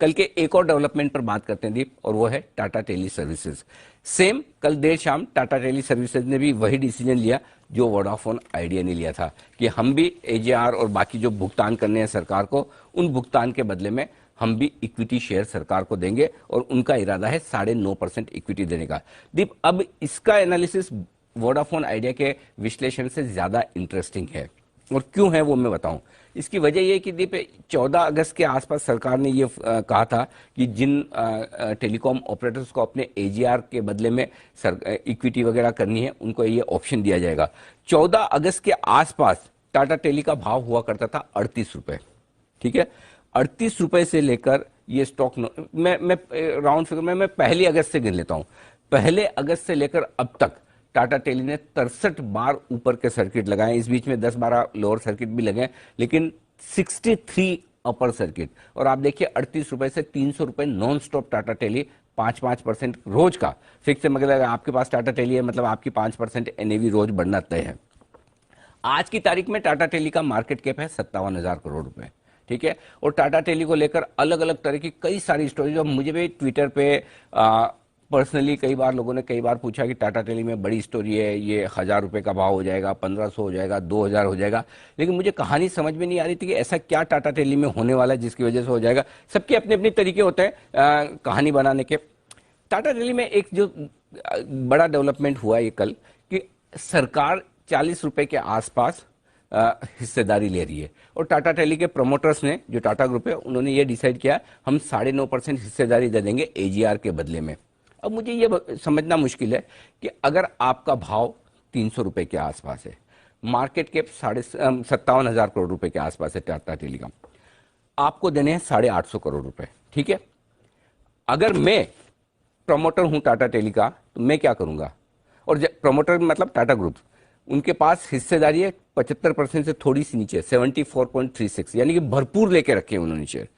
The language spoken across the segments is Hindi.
कल के एक और डेवलपमेंट पर बात करते हैं दीप, और वो है टाटा टेली सर्विसेज। सेम कल देर शाम टाटा टेली सर्विसेज ने भी वही डिसीजन लिया जो वोडाफोन आइडिया ने लिया था कि हम भी एजेआर और बाकी जो भुगतान करने हैं सरकार को, उन भुगतान के बदले में हम भी इक्विटी शेयर सरकार को देंगे, और उनका इरादा है 9.5% इक्विटी देने का। दीप, अब इसका एनालिसिस वोडाफोन आइडिया के विश्लेषण से ज्यादा इंटरेस्टिंग है, और क्यों है वो मैं बताऊं। इसकी वजह यह कि दीप 14 अगस्त के आसपास सरकार ने ये कहा था कि जिन टेलीकॉम ऑपरेटर्स को अपने एजीआर के बदले में इक्विटी वगैरह करनी है, उनको ये ऑप्शन दिया जाएगा। 14 अगस्त के आसपास टाटा टेली का भाव हुआ करता था 38 रुपए, ठीक है। 38 रुपए से लेकर ये स्टॉक, मैं राउंड फिगर में मैं 1 अगस्त से गिन लेता हूं। 1 अगस्त से लेकर अब तक टाटा टेली ने 63 बार ऊपर के सर्किट लगाए, इस बीच में 10-12 लोअर सर्किट भी लगे, लेकिन 63 अपर सर्किट। और आप देखिए 38 रुपए से 300 रुपए नॉन स्टॉप टाटा टेली 5-5% रोज का फिक्स है। मतलब आपके पास टाटा टेली है, मतलब आपकी 5% एनएवी रोज बढ़ना तय है। आज की तारीख में टाटा टेली का मार्केट कैप है 57,000 करोड़ रुपए, ठीक है। और टाटा टेली को लेकर अलग अलग तरह की कई सारी स्टोरी, जो मुझे भी ट्विटर पे पर्सनली कई बार लोगों ने कई बार पूछा कि टाटा टेली में बड़ी स्टोरी है, ये 1,000 रुपए का भाव हो जाएगा, 1,500 हो जाएगा, 2,000 हो जाएगा, लेकिन मुझे कहानी समझ में नहीं आ रही थी कि ऐसा क्या टाटा टेली में होने वाला है जिसकी वजह से हो जाएगा। सबके अपने अपने तरीके होते हैं कहानी बनाने के। टाटा टेली में एक जो बड़ा डेवलपमेंट हुआ ये कल, कि सरकार 40 रुपए के आसपास हिस्सेदारी ले रही है, और टाटा टेली के प्रमोटर्स ने, जो टाटा ग्रुप है, उन्होंने ये डिसाइड किया हम 9.5% हिस्सेदारी दे देंगे एजीआर के बदले में। अब मुझे ये समझना मुश्किल है कि अगर आपका भाव 300 रुपए के आसपास है, मार्केट कैप 57,000 करोड़ रुपए के आसपास है टाटा टेली का, आपको देने हैं 850 करोड़ रुपए, ठीक है। अगर मैं प्रमोटर हूं टाटा टेली का, तो मैं क्या करूंगा, और प्रमोटर मतलब टाटा ग्रुप, उनके पास हिस्सेदारी है 75% से थोड़ी सी नीचे, 74.36, यानी कि भरपूर लेके रखे उन्होंने शेयर।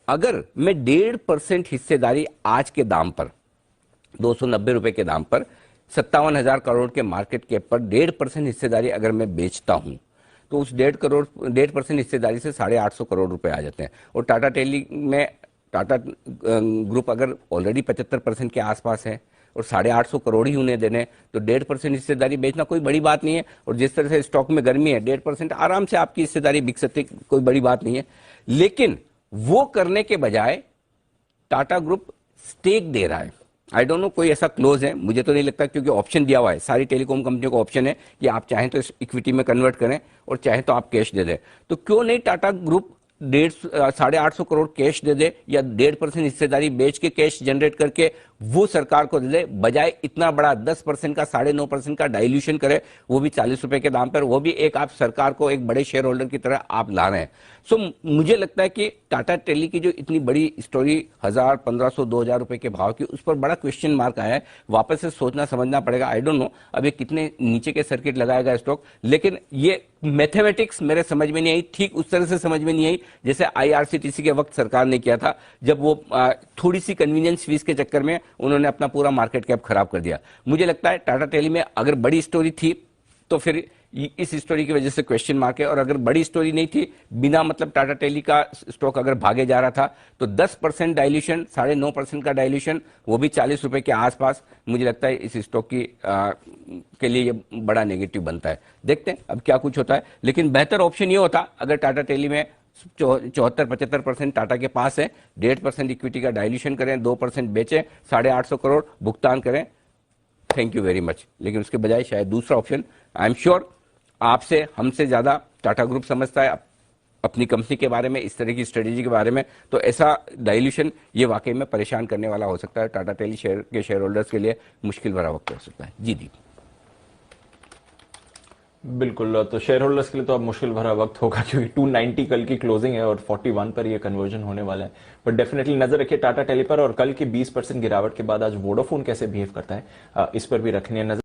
अगर मैं 1.5% हिस्सेदारी आज के दाम पर, 290 रुपए के दाम पर, 57,000 करोड़ के मार्केट कैप पर 1.5% हिस्सेदारी अगर मैं बेचता हूं, तो उस 1.5% हिस्सेदारी से 850 करोड़ रुपए आ जाते हैं। और टाटा टेली में टाटा ग्रुप अगर ऑलरेडी 75% के आसपास है और 850 करोड़ ही उन्हें देने, तो 1.5% हिस्सेदारी बेचना कोई बड़ी बात नहीं है। और जिस तरह से स्टॉक में गर्मी है, 1.5% आराम से आपकी हिस्सेदारी बिक सकती, कोई बड़ी बात नहीं है। लेकिन वो करने के बजाय टाटा ग्रुप स्टेक दे रहा है। आई डोंट नो कोई ऐसा क्लोज है, मुझे तो नहीं लगता, क्योंकि ऑप्शन दिया हुआ है, सारी टेलीकॉम कंपनियों को ऑप्शन है कि आप चाहें तो इक्विटी में कन्वर्ट करें और चाहें तो आप कैश दे दें। तो क्यों नहीं टाटा ग्रुप 850 करोड़ कैश दे दे, या 1.5% हिस्सेदारी बेच के कैश जनरेट करके वो सरकार को दे दे, बजाय इतना बड़ा 10% का 9.5% का डाइल्यूशन करे, वो भी 40 रुपए के दाम पर, वो भी एक आप सरकार को एक बड़े शेयर होल्डर की तरह आप ला रहे हैं। सो मुझे लगता है कि टाटा टेली की जो इतनी बड़ी स्टोरी 1,000, 1,500, 2,000 रुपए के भाव की, उस पर बड़ा क्वेश्चन मार्क आया है। वापस से सोचना समझना पड़ेगा। आई डोंट नो अब ये कितने नीचे के सर्किट लगाएगा स्टॉक, लेकिन ये मैथमेटिक्स मेरे समझ में नहीं आई, ठीक उस तरह से समझ में नहीं आई जैसे आईआरसीटीसी के वक्त सरकार ने किया था, जब वो थोड़ी सी कन्वीनियंस फीस के चक्कर में उन्होंने अपना पूरा मार्केट कैप खराब कर दिया। मुझे लगता है टाटा टेली में अगर बड़ी स्टोरी थी तो फिर इस स्टोरी की वजह से क्वेश्चन मार्क है, और अगर बड़ी स्टोरी नहीं थी, बिना मतलब टाटा टेली का स्टॉक अगर भागे जा रहा था, तो 10% डाइल्यूशन, 9.5% का डाइल्यूशन, वो भी 40 रुपए के आसपास, मुझे लगता है इस स्टॉक की के लिए ये बड़ा नेगेटिव बनता है। देखते हैं अब क्या कुछ होता है, लेकिन बेहतर ऑप्शन ये होता अगर टाटा टेली में 74-75% टाटा के पास है, 1.5% इक्विटी का डाइल्यूशन करें, 2% बेचें, 850 करोड़ भुगतान करें, थैंक यू वेरी मच। लेकिन उसके बजाय शायद दूसरा ऑप्शन, आई एम श्योर आपसे हमसे ज्यादा टाटा ग्रुप समझता है अपनी कंपनी के बारे में, इस तरह की स्ट्रेटेजी के बारे में, तो ऐसा डाइल्यूशन ये वाकई में परेशान करने वाला हो सकता है। टाटा टेली शेयर के शेयर होल्डर्स के लिए मुश्किल भरा वक्त हो सकता है। जी दीप। बिल्कुल, तो शेयर होल्डर्स के लिए तो अब मुश्किल भरा वक्त होगा, क्योंकि 290 कल की क्लोजिंग है और 41 पर ये कन्वर्जन होने वाला है। बट डेफिनेटली नजर रखिए टाटा टेली पर, और कल की 20% गिरावट के बाद आज वोडाफोन कैसे बिहेव करता है, इस पर भी रखनी है नजर।